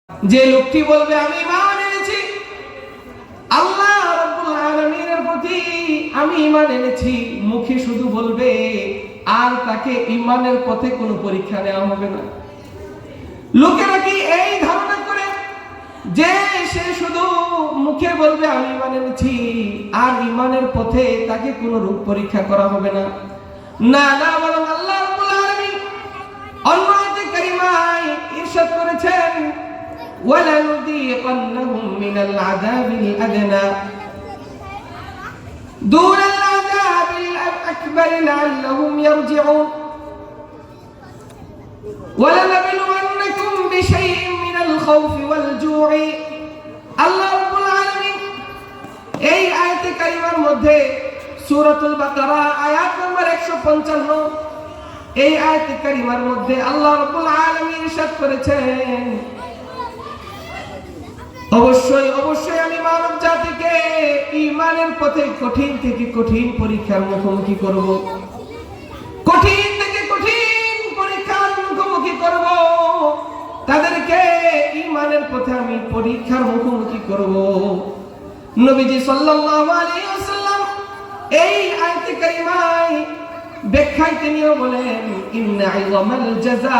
যে লোকটি বলবে আমি ঈমান এনেছি আল্লাহ রাব্বুল আলামিনের প্রতি, আমি ঈমান এনেছি, মুখে শুধু বলবে, আর তাকে ঈমানের পথে কোনো পরীক্ষা নেওয়া হবে না। লোকেরা কি এই ধারণা করে যে সে শুধু মুখে বলবে আমি ঈমান এনেছি, আর ঈমানের পথে তাকে কোনো রূপ পরীক্ষা করা হবে না? না না, বরং আল্লাহ রাব্বুল আলামিন অন্য আয়াতে কারিমায় ইরশাদ করেছেন, وَلَنُذِيقَنَّهُم مِّنَ الْعَذَابِ الْأَدْنَى دُونَ الْعَذَابِ الْأَكْبَرِ لَعَلَّهُمْ يَرْجِعُونَ وَلَنَبْلُوَنَّكُم بِشَيْءٍ مِّنَ الْخَوْفِ وَالْجُوعِ। আল্লাহ রাব্বুল আলামিন এই আয়াতে কারিমার মধ্যে সূরাতুল বাকারা আয়াত নম্বর 155, এই আয়াতে কারিমার মধ্যে আল্লাহ রাব্বুল আলামিন ইরশাদ করেছেন, অবশ্যই অবশ্যই আমি মানব জাতিকে ঈমানের পথে কঠিন থেকে কঠিন পরীক্ষার মুখোমুখি করব, কঠিন থেকে কঠিন পরীক্ষার মুখোমুখি করব, তাদেরকে ঈমানের পথে আমি পরীক্ষার মুখোমুখি করব। নবীজি সাল্লাল্লাহু আলাইহি ওয়াসাল্লাম এই আয়াতে কারিমায় ব্যাখ্যায় তিনিও বলেন, ইন্না ইযমাল জাযা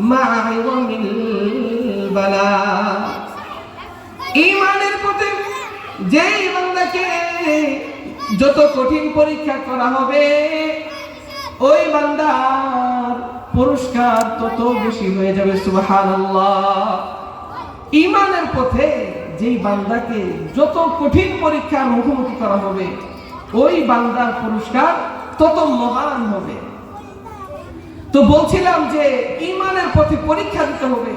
মা'a ইযমিল বালা। ঈমানের পথে যেই বান্দাকে যত কঠিন পরীক্ষা করা হবে, ওই বান্দার পুরস্কার তত বেশি হয়ে যাবে। সুবহানাল্লাহ। ঈমানের পথে যেই বান্দাকে যত কঠিন পরীক্ষার মুখোমুখি করা হবে, ওই বান্দার পুরস্কার তত মহান হবে। তো বলছিলাম যে ঈমানের পথে পরীক্ষা দিতে হবে।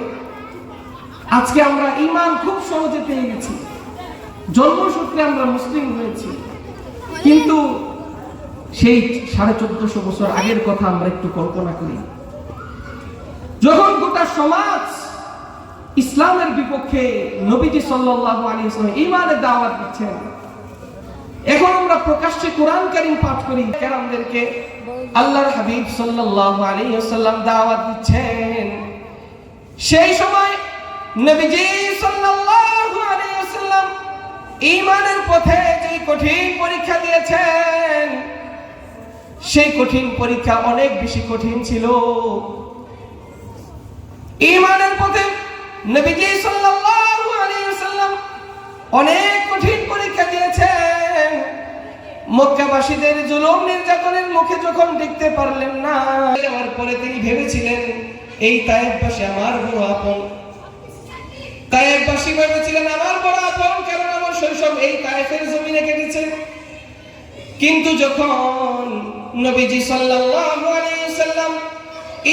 আজকে আমরা ঈমান খুব সহজে পেয়ে গেছি, জন্মসূত্রে আমরা মুসলিম হয়েছি, কিন্তু সেই 1450 বছর আগের কথা আমরা একটু কল্পনা করি, যখন গোটা সমাজ ইসলামের বিপক্ষে নবীজি সাল্লাল্লাহু আলাইহি ওয়াসাল্লাম ঈমানের দাওয়াত দিচ্ছেন। এখন আমরা প্রকাশ্যে কোরআন কারীম পাঠ করি, কেরামদেরকে আল্লাহর হাবিব সাল্লাল্লাহু আলাইহি ওয়াসাল্লাম দাওয়াত দিচ্ছেন। সেই সময় নবীজি সাল্লাল্লাহু আলাইহি ওয়াসাল্লাম ঈমানের পথে যে কঠিন পরীক্ষা দিয়েছেন, সেই কঠিন পরীক্ষা অনেক বেশি কঠিন ছিল। ঈমানের পথে নবীজি সাল্লাল্লাহু আলাইহি ওয়াসাল্লাম অনেক কঠিন পরীক্ষা দিয়েছেন। মক্কাবাসীদের জুলুম নির্যাতনের মুখে যখন দেখতে পারলেন না, এর পরে তিনি ভেবেছিলেন এই তায়েফবাসী আমার বড় আপন। তায়েফবাসী ভেবেছিলেন আমার বড় আপন, কারণ আমার শৈশব এই তায়েফের জমিনে কেটেছে। কিন্তু যখন নবীজি সাল্লাল্লাহু আলাইহি ওয়াসাল্লাম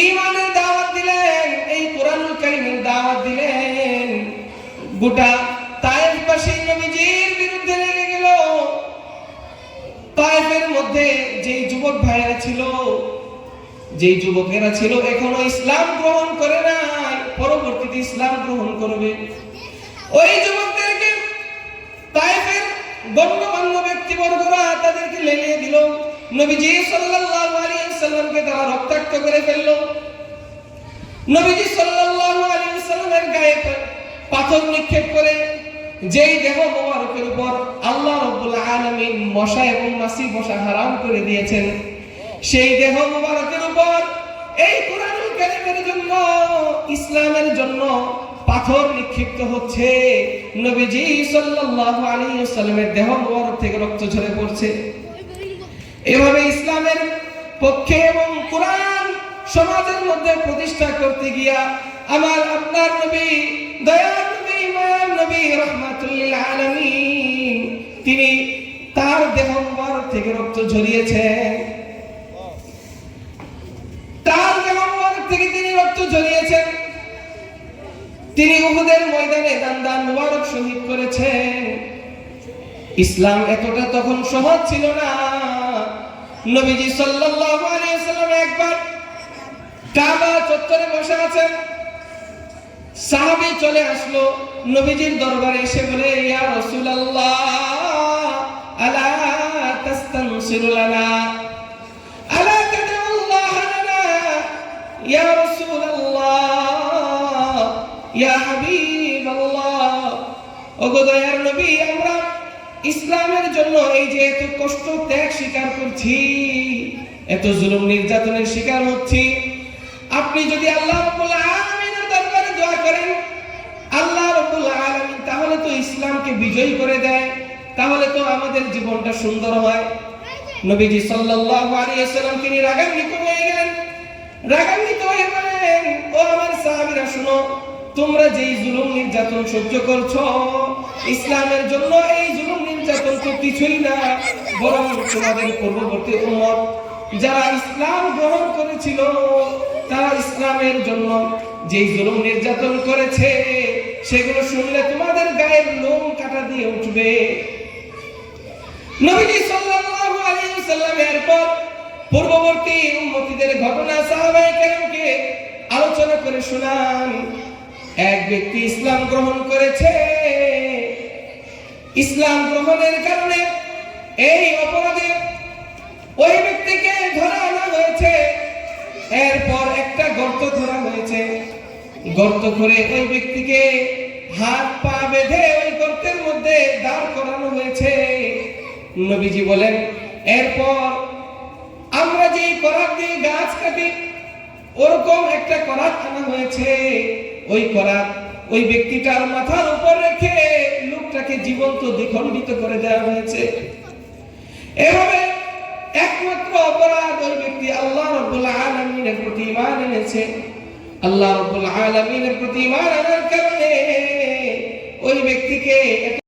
ঈমানের দাওয়াত দিলেন, এই কোরআনুল কারীমের দাওয়াত দিলেন, গোটা তায়েফবাসী নবীজির বিরুদ্ধে লেগে গেল। তায়েফের মধ্যে যেই যুবক ভাইয়েরা ছিল, যেই যুবকেরা ছিল, এখনো ইসলাম গ্রহণ করে নাই, পরবর্তীতে ইসলাম গ্রহণ করবে, ওই যুবকদেরকে তায়েফের গণ্যমান্য ব্যক্তিবর্গরা তাদেরকে লেলিয়ে দিল। নবীজি সাল্লাল্লাহু আলাইহি ওয়াসাল্লামকে তারা রক্তাক্ত করে ফেলল। নবীজি সাল্লাল্লাহু আলাইহি ওয়াসাল্লামের গায়ে পাথর নিক্ষেপ করে যেই দেহ মোবারকের উপর আল্লাহ রাব্বুল আলামিন মশা এবং মাছি বসা হারাম করে দিয়েছেন, সেই দেহ মোবারকের উপর এই কোরআনুল কারীমের জন্য, ইসলামের জন্য পাথর নিক্ষিপ্ত হচ্ছে। নবীজি সাল্লাল্লাহু আলাইহি ওয়াসাল্লামের দেহ মোবারক থেকে রক্ত ঝরে পড়ছে। এভাবে ইসলামের পক্ষে এবং কোরআন সমাজের মধ্যে প্রতিষ্ঠা করতে গিয়া আমার আপনার নবী, দয়ার নবী, মায়ার নবী, রাহমাতুল লিল আলামিন, তিনি তার দেহ মোবারক থেকে রক্ত ঝরিয়েছেন। তার দেহ মোবারক থেকে তিনি রক্ত ঝরিয়েছেন। তিনি উহুদের ময়দানে দান মোবারক শহীদ করেছেন। ইসলাম এতটা তখন সহজ ছিল না। নবীজি সাল্লাল্লাহু আলাইহি ওয়াসাল্লাম একবার কাবা চত্বরে বসে আছেন, সাহাবী চলে আসলো নবীজির দরবারে, এসে বলে, ইয়া রাসূলুল্লাহ আলা তাস্তানসিরু লানা, আলা তাদউল্লাহ লানা ইয়া রাসূলুল্লাহ ইয়া হাবিবাল্লাহ, ওগো দয়ার নবী, আমরা ইসলামের জন্য এই যে এত কষ্ট ত্যাগ স্বীকার করছি, এত জুলুম নির্যাতনের শিকার হচ্ছি, আপনি যদি আল্লাহ রাব্বুল আলামিনের দরবারে দোয়া করেন, আল্লাহ রাব্বুল আলামিন তাহলে তো ইসলামকে বিজয়ী করে দেয়, তাহলে তো আমাদের জীবনটা সুন্দর হয়। নবীজি সাল্লাল্লাহু আলাইহি ওয়াসাল্লাম তিনি রাগান্বিত হয়ে গেলেন। রাগান্বিত হয়ে বলেন, ও আমার সাহাবীরা শুনো, তোমরা যেই জুলুম নির্যাতন সহ্য করছো, ইসলামের জন্য এই জুলুম নির্যাতন তো কিছুই না, বরং তোমাদের পূর্ববর্তী উম্মত যারা ইসলাম গ্রহণ করেছিল, তারা ইসলামের জন্য যেই জুলুম নির্যাতন করেছে, সেগুলো শুনলে তোমাদের গায়ের লোম কাটা দিয়ে উঠবে। নবীজি সাল্লাল্লাহু আলাইহি ওয়াসাল্লাম এরপর পূর্ববর্তী উম্মতিদের ঘটনা সাহাবায়ে কেরামকে আলোচনা করে শোনান। এক ব্যক্তি ইসলাম গ্রহণ করেছে, ইসলাম গ্রহণের কারণে এই অপরাধে ওই ব্যক্তিকে ধরা আনা হয়েছে। এরপর একটা গর্ত ধরা হয়েছে, গর্ত করে ওই ব্যক্তিকে হাত পা বেঁধে ওই গর্তের মধ্যে দাঁড় করানো হয়েছে। নবীজি বলেন, এরপর আমরা যেই করাত দিয়ে গাছ কাটি, ওরকম একটা করাত আনা হয়েছে। ওই করাত ওই ব্যক্তিটার মাথার উপর রেখে লোকটাকে জীবন্ত দ্বিখণ্ডিত করে দেওয়া হয়েছে। এভাবে একমাত্র অপরাধ ওই ব্যক্তি আল্লাহ রাব্বুল আলামিনের প্রতি ঈমান এনেছে। আল্লাহ রাব্বুল আলামিনের প্রতি ঈমান আনার কারণে ওই ব্যক্তিকে